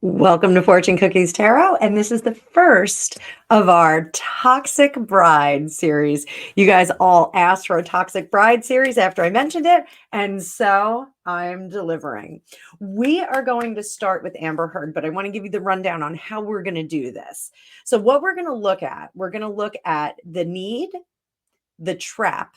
Welcome to Fortune Cookies Tarot, and this is the first of our Toxic Bride series. You guys all asked for a Toxic Bride series after I mentioned it, and so I'm delivering. We are going to start with Amber Heard, but I want to give you the rundown on how we're going to do this. So what we're going to look at the need, the trap,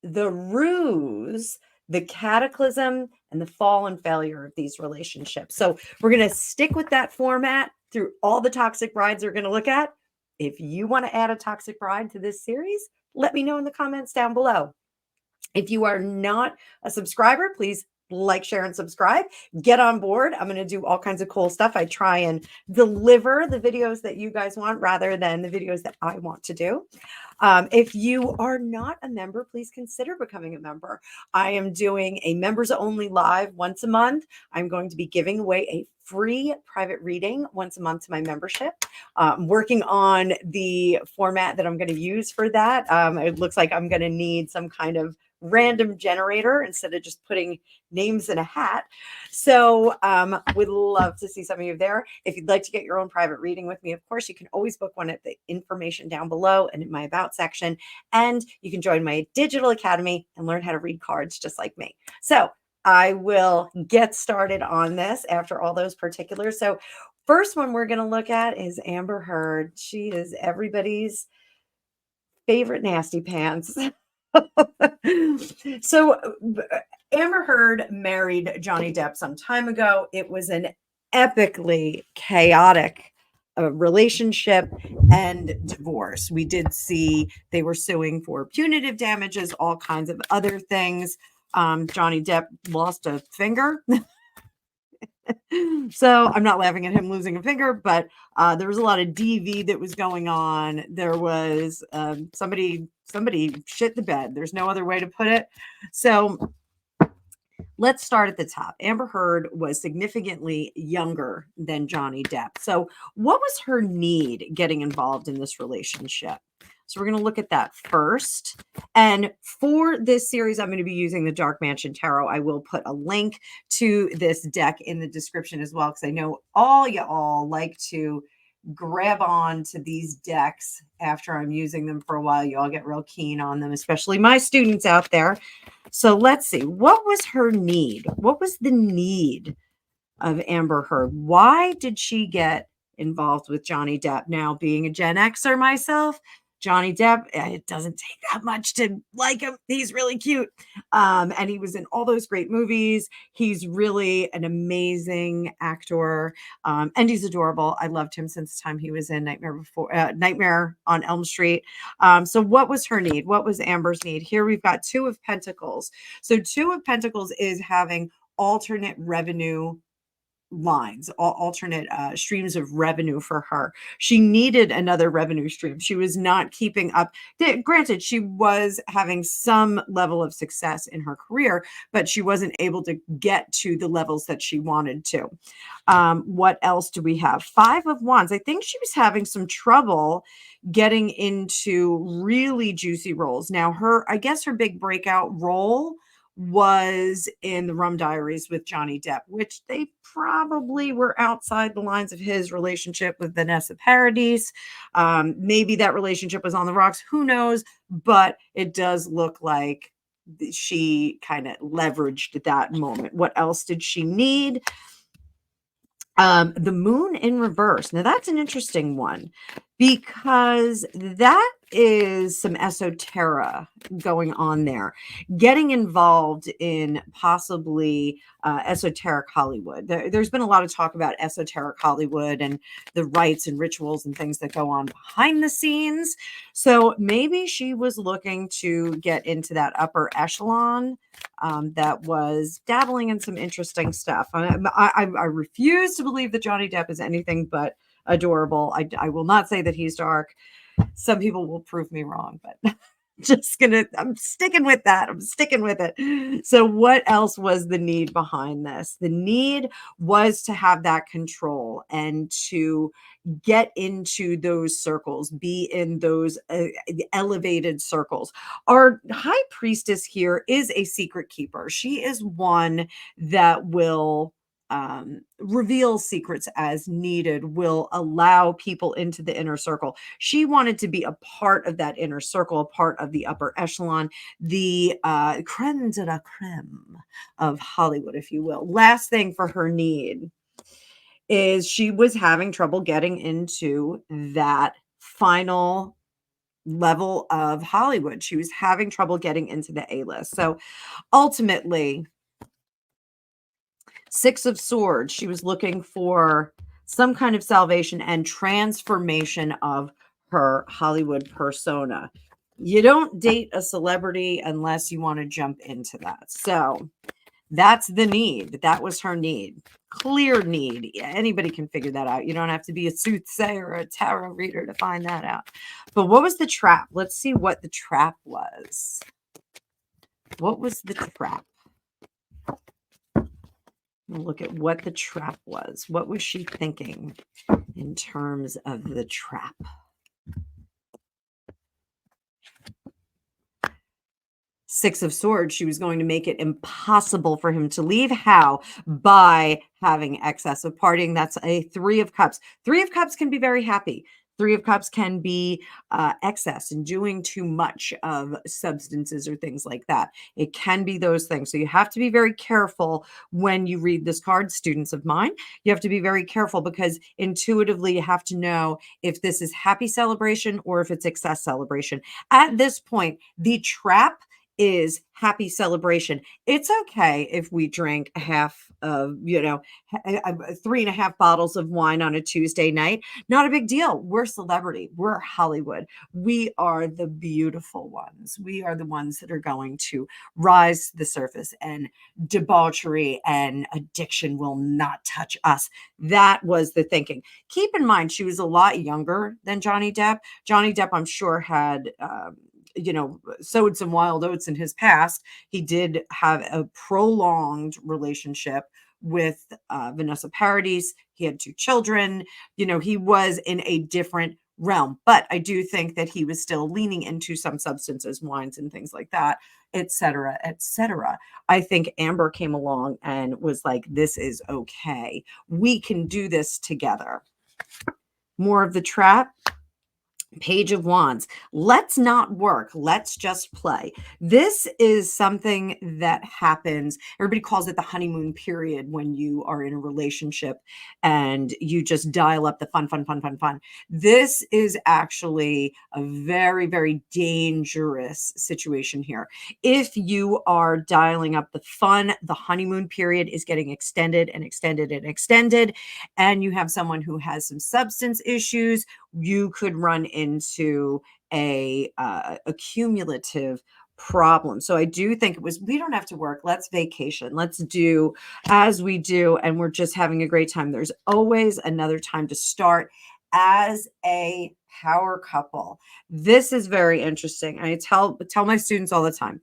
the ruse, the cataclysm, and the fall and failure of these relationships. So we're going to stick with that format through all the toxic brides we're going to look at. If you want to add a toxic bride to this series, let me know in the comments down below. If you are not a subscriber, please like, share, and subscribe. Get on board. I'm going to do all kinds of cool stuff. I try and deliver the videos that you guys want rather than the videos that I want to do. If you are not a member, please consider becoming a member. I am doing a members only live once a month. I'm going to be giving away a free private reading once a month to my membership. I'm working on the format that I'm going to use for that. It looks like I'm going to need some kind of random generator instead of just putting names in a hat. So would love to see some of you there. If you'd like to get your own private reading with me, of course, you can always book one at the information down below and in my about section. And you can join my digital academy and learn how to read cards just like me. So I will get started on this after all those particulars. So first one we're going to look at is Amber Heard. She is everybody's favorite nasty pants. So Amber Heard married Johnny Depp some time ago. It was an epically chaotic relationship and divorce. We did see they were suing for punitive damages, all kinds of other things. Johnny Depp lost a finger. So I'm not laughing at him losing a finger, but there was a lot of DV that was going on. There was somebody shit the bed. There's no other way to put it. So let's start at the top. Amber Heard was significantly younger than Johnny Depp. So what was her need getting involved in this relationship? So we're going to look at that first. And for this series, I'm going to be using the Dark Mansion Tarot. I will put a link to this deck in the description as well, because I know all y'all like to grab on to these decks after I'm using them for a while. You all get real keen on them, especially my students out there. So let's see. What was her need? What was the need of Amber Heard? Why did she get involved with Johnny Depp? Now, being a Gen Xer myself, Johnny Depp, it doesn't take that much to like him. He's really cute. And he was in all those great movies. He's really an amazing actor. And he's adorable. I loved him since the time he was in Nightmare on Elm Street. So what was her need? What was Amber's need? Here we've got Two of Pentacles. So Two of Pentacles is having alternate revenue lines, alternate streams of revenue for her. She needed another revenue stream. She was not keeping up. Granted, she was having some level of success in her career, but she wasn't able to get to the levels that she wanted to. What else do we have? Five of Wands. I think she was having some trouble getting into really juicy roles. Now, I guess her big breakout role was in the Rum Diaries with Johnny Depp, which they probably were outside the lines of his relationship with Vanessa Paradis. Maybe that relationship was on the rocks. Who knows? But it does look like she kind of leveraged that moment. What else did she need? The Moon in reverse. Now that's an interesting one because that is some esoteric going on there, getting involved in possibly esoteric Hollywood. There's been a lot of talk about esoteric Hollywood and the rites and rituals and things that go on behind the scenes. So maybe she was looking to get into that upper echelon that was dabbling in some interesting stuff. I refuse to believe that Johnny Depp is anything but adorable. I will not say that he's dark. Some people will prove me wrong, but I'm sticking with that. I'm sticking with it. So what else was the need behind this? The need was to have that control and to get into those circles, be in those elevated circles. Our high priestess here is a secret keeper. She is one that will reveal secrets as needed, will allow people into the inner circle. She wanted to be a part of that inner circle, a part of the upper echelon, the creme de la creme of Hollywood, if you will. Last thing for her need is she was having trouble getting into that final level of Hollywood. She was having trouble getting into the A-list. So ultimately, Six of Swords, she was looking for some kind of salvation and transformation of her Hollywood persona. You don't date a celebrity unless you want to jump into that. So that's the need. That was her need. Clear need. Anybody can figure that out. You don't have to be a soothsayer or a tarot reader to find that out. But what was the trap? Let's see what the trap was. What was the trap? Look at what the trap was. What was she thinking in terms of the trap? Six of Swords, she was going to make it impossible for him to leave. How? By having excessive partying. That's a Three of Cups. Three of Cups can be very happy. Three of Cups can be excess and doing too much of substances or things like that. It can be those things. So you have to be very careful when you read this card, students of mine. You have to be very careful because intuitively you have to know if this is happy celebration or if it's excess celebration. At this point, the trap is happy celebration. It's okay if we drink a half of, 3.5 bottles of wine on a Tuesday night. Not a big deal. We're celebrity. We're Hollywood. We are the beautiful ones. We are the ones that are going to rise to the surface, and debauchery and addiction will not touch us. That was the thinking. Keep in mind, she was a lot younger than Johnny Depp. Johnny Depp, I'm sure, had sowed some wild oats in his past. He did have a prolonged relationship with Vanessa Paradis. He had 2 children. He was in a different realm, but I do think that he was still leaning into some substances, wines and things like that, etc., etc. I think Amber came along and was like, this is okay. We can do this together. More of the trap. Page of Wands. Let's not work. Let's just play. This is something that happens. Everybody calls it the honeymoon period when you are in a relationship and you just dial up the fun, fun, fun, fun, fun. This is actually a very, very dangerous situation here. If you are dialing up the fun, the honeymoon period is getting extended and extended and extended, and you have someone who has some substance issues, you could run into a cumulative problem. So I do think it was, we don't have to work. Let's vacation. Let's do as we do. And we're just having a great time. There's always another time to start as a power couple. This is very interesting. I tell my students all the time,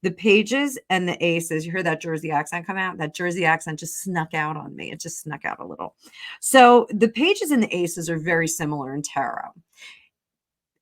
the pages and the aces, you heard that Jersey accent come out? That Jersey accent just snuck out on me. It just snuck out a little. So the pages and the aces are very similar in tarot.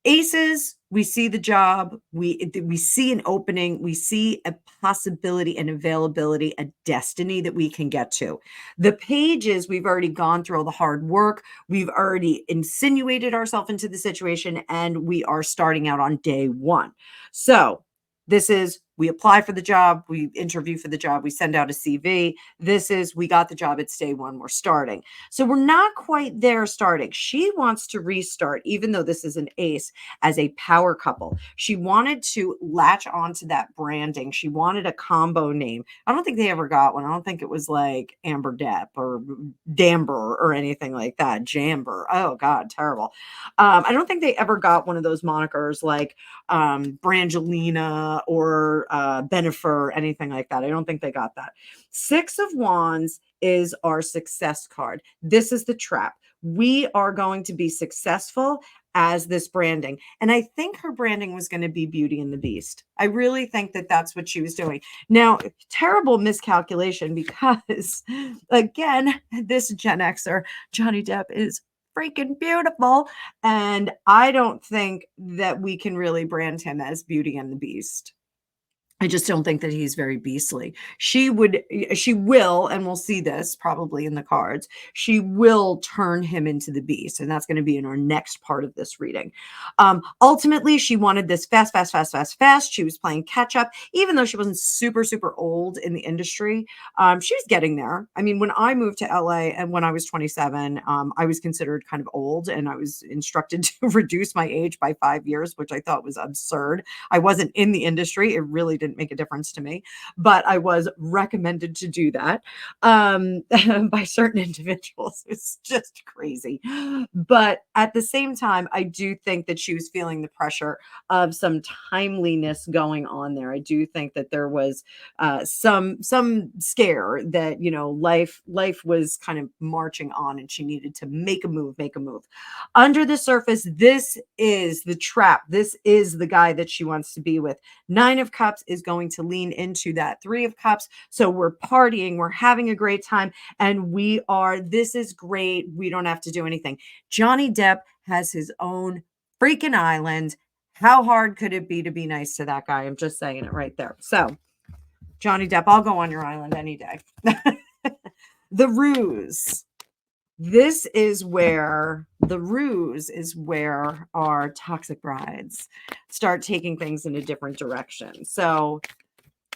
Aces, we see the job, we see an opening, we see a possibility, an availability, a destiny that we can get to. The pages, we've already gone through all the hard work, we've already insinuated ourselves into the situation, and we are starting out on day 1. So this is, we apply for the job, we interview for the job, we send out a CV. This is, we got the job, it's day 1, we're starting. So we're not quite there starting. She wants to restart, even though this is an ace, as a power couple. She wanted to latch onto that branding. She wanted a combo name. I don't think they ever got one. I don't think it was like Amber Depp or Damber or anything like that. Jamber. Oh God, terrible. I don't think they ever got one of those monikers like Brangelina or Benifer, anything like that. I don't think they got that. Six of Wands is our success card. This is the trap. We are going to be successful as this branding. And I think her branding was going to be Beauty and the Beast. I really think that that's what she was doing. Now, terrible miscalculation because, again, this Gen Xer, Johnny Depp, is freaking beautiful. And I don't think that we can really brand him as Beauty and the Beast. I just don't think that he's very beastly. She will, and we'll see this probably in the cards, she will turn him into the beast. And that's going to be in our next part of this reading. Ultimately, she wanted this fast, fast, fast, fast, fast. She was playing catch up, even though she wasn't super, super old in the industry. She was getting there. I mean, when I moved to LA and when I was 27, I was considered kind of old, and I was instructed to reduce my age by 5 years, which I thought was absurd. I wasn't in the industry. It really didn't make a difference to me, but I was recommended to do that by certain individuals. It's just crazy. But at the same time, I do think that she was feeling the pressure of some timeliness going on there. I do think that there was some scare that, you know, life was kind of marching on, and she needed to make a move, make a move. Under the surface, this is the trap. This is the guy that she wants to be with. 9 of Cups is going to lean into that 3 of Cups. So we're partying, we're having a great time, and this is great. We don't have to do anything. Johnny Depp has his own freaking island. How hard could it be to be nice to that guy? I'm just saying it right there. So, Johnny Depp, I'll go on your island any day. The Ruse. The Ruse is where our toxic brides start taking things in a different direction. So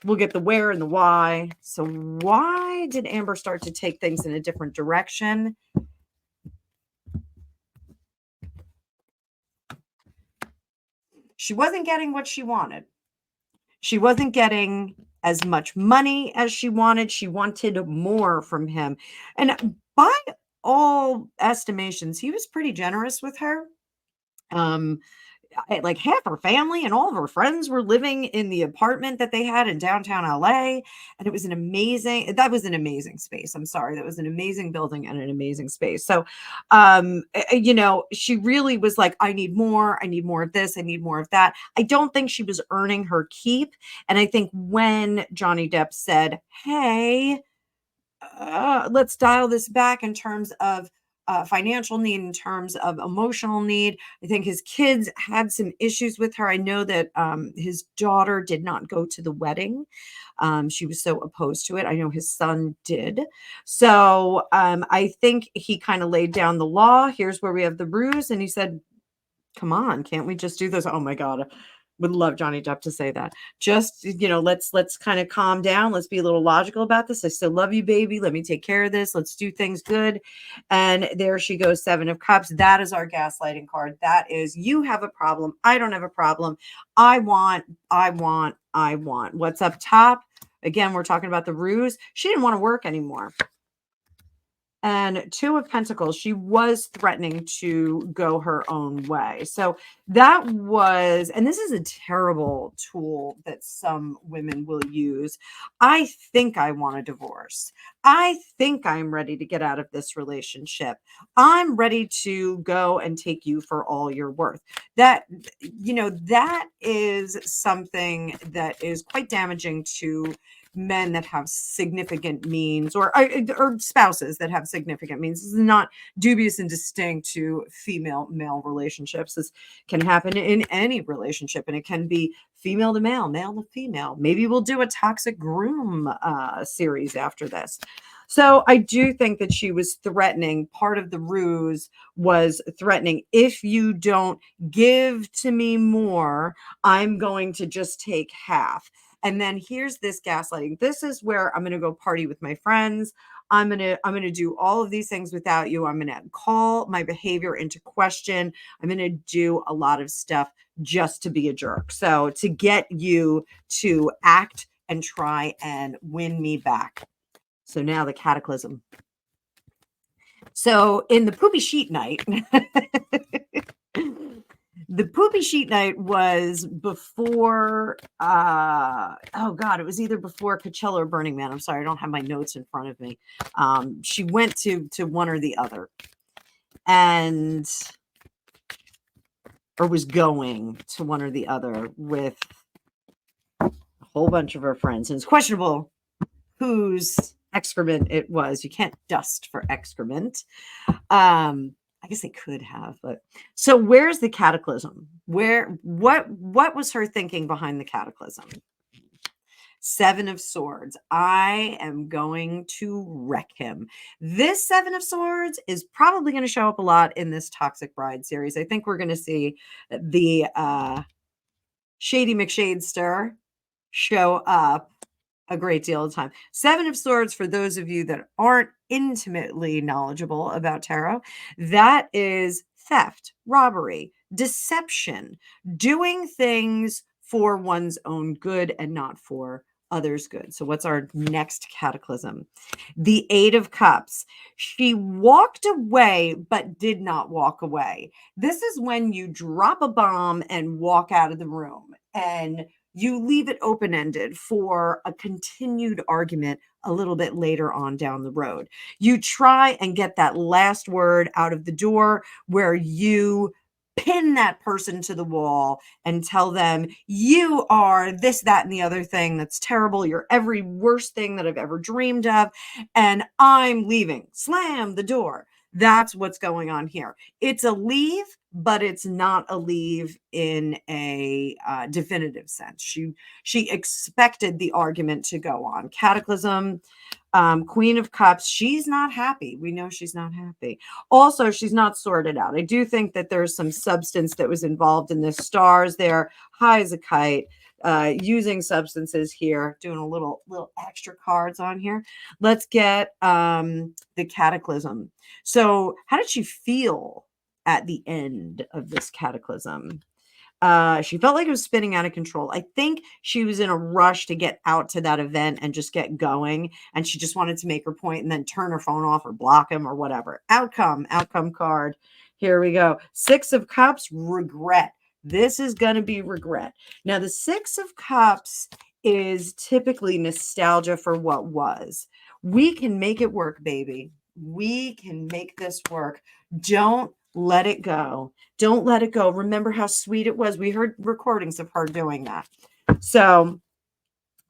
we'll get the where and the why. So why did Amber start to take things in a different direction? She wasn't getting what she wanted. She wasn't getting as much money as she wanted. She wanted more from him. And by all estimations, he was pretty generous with her. Like half her family and all of her friends were living in the apartment that they had in downtown LA. And it was an amazing space. I'm sorry. That was an amazing building and an amazing space. So, you know, she really was like, I need more of this. I need more of that. I don't think she was earning her keep. And I think when Johnny Depp said, hey, let's dial this back in terms of financial need, in terms of emotional need. I think his kids had some issues with her. I know that his daughter did not go to the wedding. She was so opposed to it. I know his son did. So I think he kind of laid down the law. Here's where we have the Ruse. And he said, come on, can't we just do this? Oh my God. Would love Johnny Depp to say that. Just, you know, let's kind of calm down. Let's be a little logical about this. I still love you, baby. Let me take care of this. Let's do things good. And there she goes, 7 of Cups. That is our gaslighting card. That is, you have a problem. I don't have a problem. I want. What's up top? Again, we're talking about the Ruse. She didn't want to work anymore. And 2 of Pentacles, she was threatening to go her own way. So that was, and this is a terrible tool that some women will use. I think I want a divorce. I think I'm ready to get out of this relationship. I'm ready to go and take you for all you're worth. That, you know, that is something that is quite damaging to men that have significant means, or spouses that have significant means. This is not dubious and distinct to female male relationships. This can happen in any relationship, and it can be female to male, male to female. Maybe we'll do a toxic groom series after this. So I do think that she was threatening. Part of the Ruse was threatening, if you don't give to me more, I'm going to just take half. And then here's this gaslighting. This is where I'm going to go party with my friends. I'm going to do all of these things without you. I'm going to call my behavior into question. I'm going to do a lot of stuff just to be a jerk. So to get you to act and try and win me back. So now the Cataclysm. So in the poopy sheet night, the poopy sheet night was before, oh God, it was either before Coachella or Burning Man. I'm sorry, I don't have my notes in front of me. She went to one or the other, or was going to one or the other with a whole bunch of her friends. And it's questionable whose excrement it was. You can't dust for excrement. I guess they could have, but so where's the Cataclysm? What was her thinking behind the Cataclysm? Seven of Swords. I am going to wreck him. This Seven of Swords is probably going to show up a lot in this Toxic Bride series. I think we're going to see the Shady McShadester show up a great deal of time. Seven of Swords, for those of you that aren't intimately knowledgeable about tarot, that is theft, robbery, deception, doing things for one's own good and not for others' good. So what's our next cataclysm? The Eight of Cups. She walked away, but did not walk away. This is when you drop a bomb and walk out of the room, and you leave it open-ended for a continued argument a little bit later on down the road. You try and get that last word out of the door where you pin that person to the wall and tell them, you are this, that, and the other thing that's terrible. You're every worst thing that I've ever dreamed of, and I'm leaving. Slam the door. That's what's going on here. It's a leave, but it's not a leave in a definitive sense. She expected the argument to go on. Cataclysm, Queen of Cups. She's not happy. We know she's not happy. Also, she's not sorted out. I do think that there's some substance that was involved in this. Stars there, high as a kite. Using substances here, doing a little extra cards on here. Let's get the Cataclysm. So how did she feel at the end of this cataclysm? She felt like it was spinning out of control. I think she was in a rush to get out to that event and just get going. And she just wanted to make her point and then turn her phone off or block him or whatever. Outcome card. Here we go. Six of Cups, regret. This is going to be regret. Now, the Six of Cups is typically nostalgia for what was. We can make it work, baby. We can make this work. Don't let it go. Don't let it go. Remember how sweet it was. We heard recordings of her doing that. So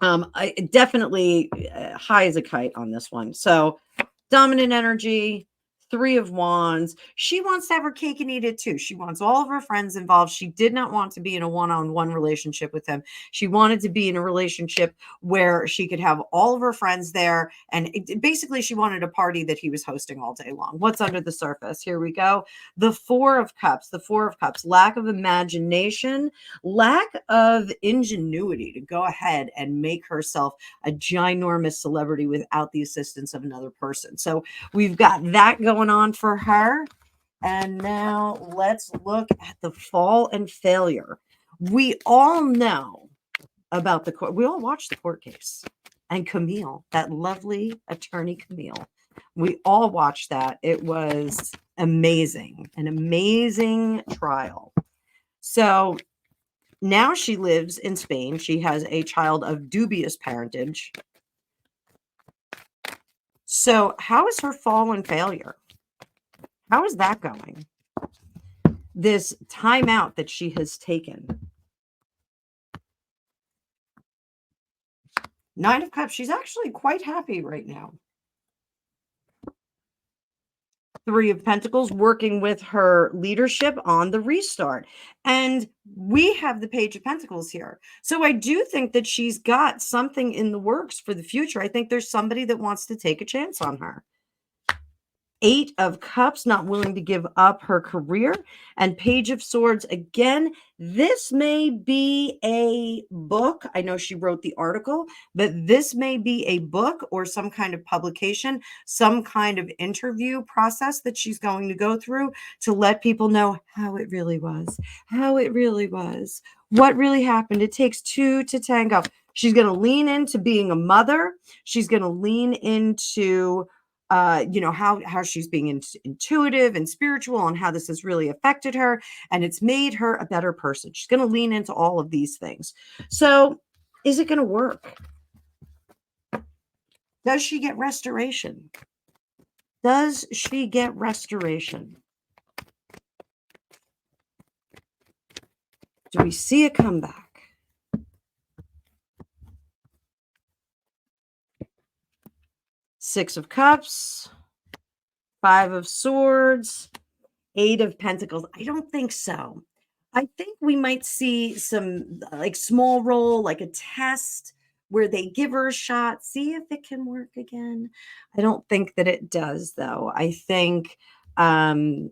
I definitely high as a kite on this one. So dominant energy, Three of Wands. She wants to have her cake and eat it too. She wants all of her friends involved. She did not want to be in a one-on-one relationship with him. She wanted to be in a relationship where she could have all of her friends there. And basically, she wanted a party that he was hosting all day long. What's under the surface? Here we go. The Four of Cups. The Four of Cups. Lack of imagination, lack of ingenuity to go ahead and make herself a ginormous celebrity without the assistance of another person. So we've got that going on for her. And now let's look at the fall and failure. We all know about the court. We all watched the court case and Camille, that lovely attorney Camille. We all watched that. It was amazing, an amazing trial. So now she lives in Spain. She has a child of dubious parentage. So how is her fall and failure? How is that going? This timeout that she has taken. Nine of Cups. She's actually quite happy right now. Three of Pentacles, working with her leadership on the restart. And we have the Page of Pentacles here. So I do think that she's got something in the works for the future. I think there's somebody that wants to take a chance on her. Eight of Cups, not willing to give up her career. And Page of Swords, again, this may be a book. I know she wrote the article, but this may be a book or some kind of publication, some kind of interview process that she's going to go through to let people know how it really was, what really happened. It takes two to tango. She's going to lean into being a mother. She's going to lean into how she's being intuitive and spiritual and how this has really affected her. And it's made her a better person. She's going to lean into all of these things. So is it going to work? Does she get restoration? Does she get restoration? Do we see a comeback? Six of Cups, Five of Swords, Eight of Pentacles. I don't think so. I think we might see some like small role, like a test where they give her a shot, see if it can work again. I don't think that it does, though. I think the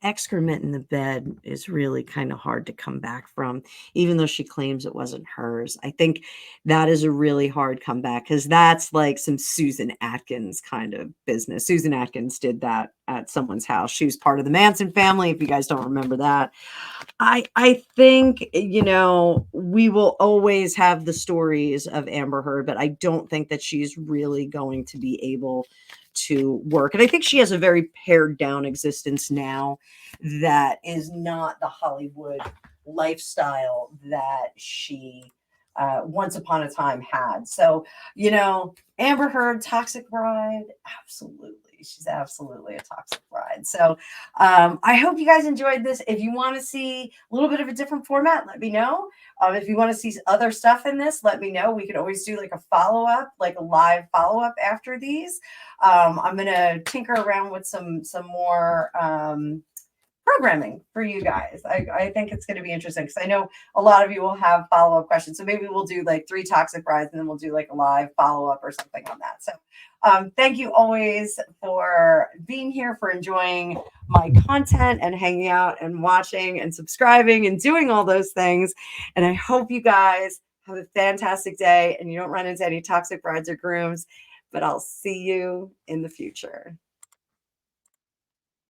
excrement in the bed is really kind of hard to come back from, even though she claims it wasn't hers. I think that is a really hard comeback because that's like some Susan Atkins kind of business. Susan Atkins did that at someone's house. She was part of the Manson family, if you guys don't remember that. I think, we will always have the stories of Amber Heard, but I don't think that she's really going to be able to work. And I think she has a very pared down existence now that is not the Hollywood lifestyle that she once upon a time had. So, Amber Heard, toxic bride, absolutely. She's absolutely a toxic bride. So I hope you guys enjoyed this. If you want to see a little bit of a different format, let me know. If you want to see other stuff in this, let me know. We could always do like a follow-up, like a live follow-up after these. I'm going to tinker around with some more programming for you guys. I think it's going to be interesting because I know a lot of you will have follow-up questions. So maybe we'll do like 3 toxic brides and then we'll do like a live follow-up or something on that. So thank you always for being here, for enjoying my content and hanging out and watching and subscribing and doing all those things. And I hope you guys have a fantastic day and you don't run into any toxic brides or grooms, but I'll see you in the future.